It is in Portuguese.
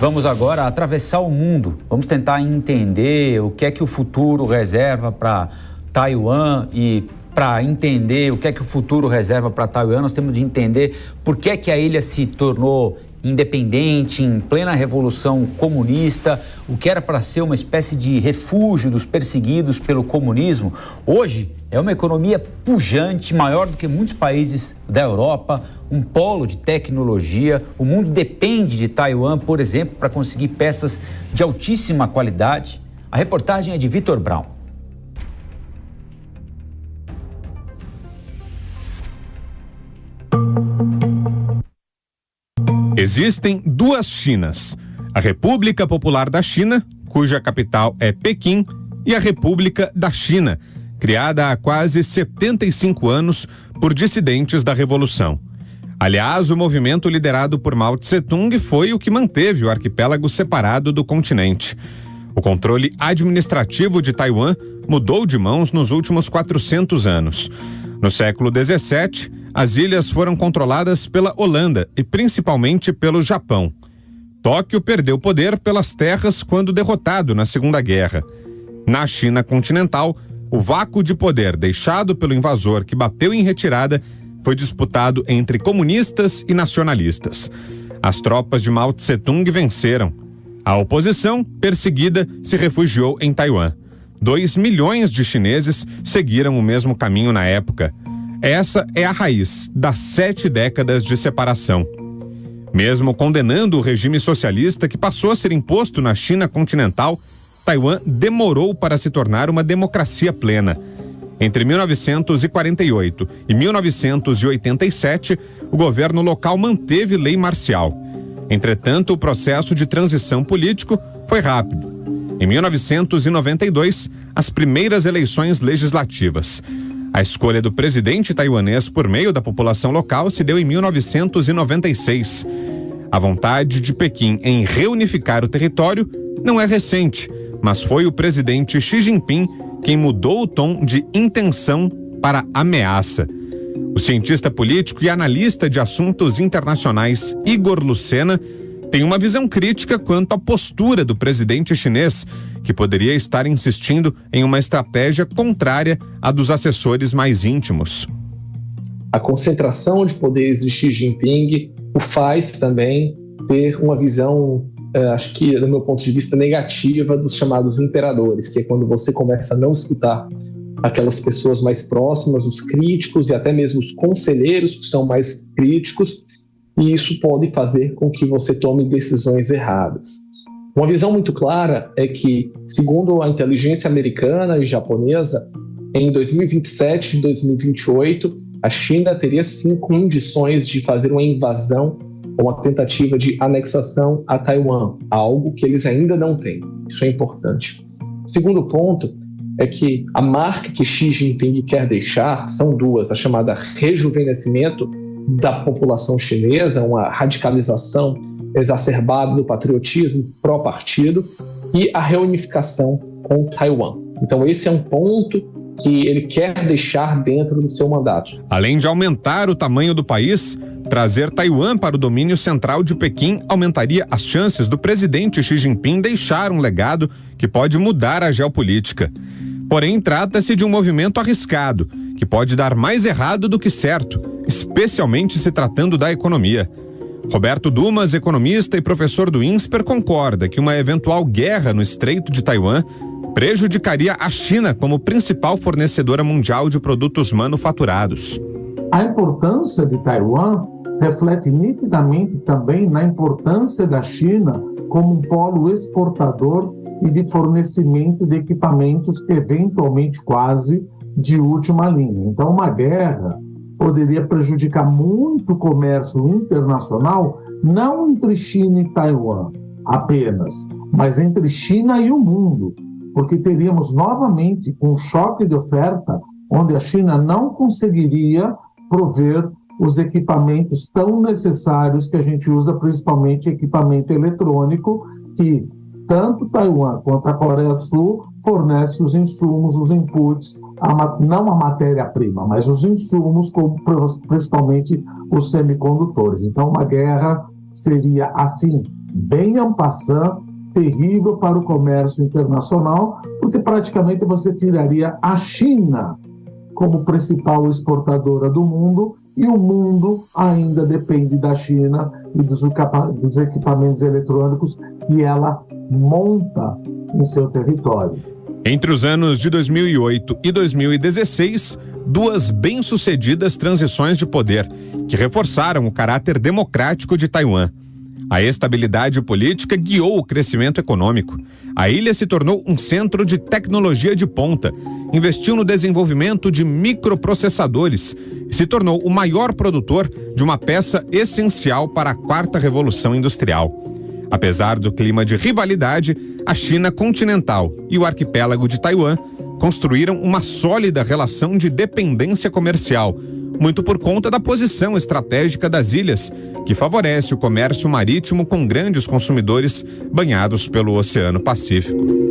Vamos agora atravessar o mundo. Vamos tentar entender o que é que o futuro reserva para Taiwan e para entender o que é que o futuro reserva para Taiwan, nós temos de entender por que é que a ilha se tornou independente em plena revolução comunista, o que era para ser uma espécie de refúgio dos perseguidos pelo comunismo. Hoje é uma economia pujante, maior do que muitos países da Europa, um polo de tecnologia. O mundo depende de Taiwan, por exemplo, para conseguir peças de altíssima qualidade. A reportagem é de Vitor Brown. Existem duas Chinas: a República Popular da China, cuja capital é Pequim, e a República da China, criada há quase 75 anos por dissidentes da Revolução. Aliás, o movimento liderado por Mao Tse-tung foi o que manteve o arquipélago separado do continente. O controle administrativo de Taiwan mudou de mãos nos últimos 400 anos. No século XVII, as ilhas foram controladas pela Holanda e principalmente pelo Japão. Tóquio perdeu poder pelas terras quando derrotado na Segunda Guerra. Na China continental, o vácuo de poder deixado pelo invasor que bateu em retirada foi disputado entre comunistas e nacionalistas. As tropas de Mao Tse-tung venceram. A oposição, perseguida, se refugiou em Taiwan. 2 milhões de chineses seguiram o mesmo caminho na época. Essa é a raiz das 7 décadas de separação. Mesmo condenando o regime socialista que passou a ser imposto na China continental, Taiwan demorou para se tornar uma democracia plena. Entre 1948 e 1987, o governo local manteve lei marcial. Entretanto, o processo de transição político foi rápido. Em 1992, as primeiras eleições legislativas. A escolha do presidente taiwanês por meio da população local se deu em 1996. A vontade de Pequim em reunificar o território não é recente, mas foi o presidente Xi Jinping quem mudou o tom de intenção para ameaça. O cientista político e analista de assuntos internacionais Igor Lucena tem uma visão crítica quanto à postura do presidente chinês, que poderia estar insistindo em uma estratégia contrária à dos assessores mais íntimos. A concentração de poderes de Xi Jinping o faz também ter uma visão, acho que do meu ponto de vista, negativa dos chamados imperadores, que é quando você começa a não escutar aquelas pessoas mais próximas, os críticos e até mesmo os conselheiros que são mais críticos, e isso pode fazer com que você tome decisões erradas. Uma visão muito clara é que, segundo a inteligência americana e japonesa, em 2027 e 2028, a China teria sim condições de fazer uma invasão ou uma tentativa de anexação a Taiwan, algo que eles ainda não têm. Isso é importante. O segundo ponto é que a marca que Xi Jinping quer deixar são duas: a chamada rejuvenescimento da população chinesa, uma radicalização exacerbada do patriotismo pró-partido, e a reunificação com Taiwan. Então esse é um ponto que ele quer deixar dentro do seu mandato. Além de aumentar o tamanho do país, trazer Taiwan para o domínio central de Pequim aumentaria as chances do presidente Xi Jinping deixar um legado que pode mudar a geopolítica. Porém, trata-se de um movimento arriscado, que pode dar mais errado do que certo, especialmente se tratando da economia. Roberto Dumas, economista e professor do INSPER, concorda que uma eventual guerra no Estreito de Taiwan prejudicaria a China como principal fornecedora mundial de produtos manufaturados. A importância de Taiwan reflete nitidamente também na importância da China como um polo exportador e de fornecimento de equipamentos, eventualmente quase de última linha. Então, uma guerra poderia prejudicar muito o comércio internacional, não entre China e Taiwan apenas, mas entre China e o mundo, porque teríamos novamente um choque de oferta, onde a China não conseguiria prover os equipamentos tão necessários que a gente usa, principalmente equipamento eletrônico, que tanto Taiwan quanto a Coreia do Sul fornece os insumos, os inputs, não a matéria-prima, mas os insumos, como principalmente os semicondutores. Então, uma guerra seria, assim, bem en passant, terrível para o comércio internacional, porque praticamente você tiraria a China como principal exportadora do mundo, e o mundo ainda depende da China e dos equipamentos eletrônicos que ela monta em seu território. Entre os anos de 2008 e 2016, duas bem-sucedidas transições de poder que reforçaram o caráter democrático de Taiwan. A estabilidade política guiou o crescimento econômico. A ilha se tornou um centro de tecnologia de ponta, investiu no desenvolvimento de microprocessadores e se tornou o maior produtor de uma peça essencial para a quarta revolução industrial. Apesar do clima de rivalidade, a China continental e o arquipélago de Taiwan construíram uma sólida relação de dependência comercial, muito por conta da posição estratégica das ilhas, que favorece o comércio marítimo com grandes consumidores banhados pelo Oceano Pacífico.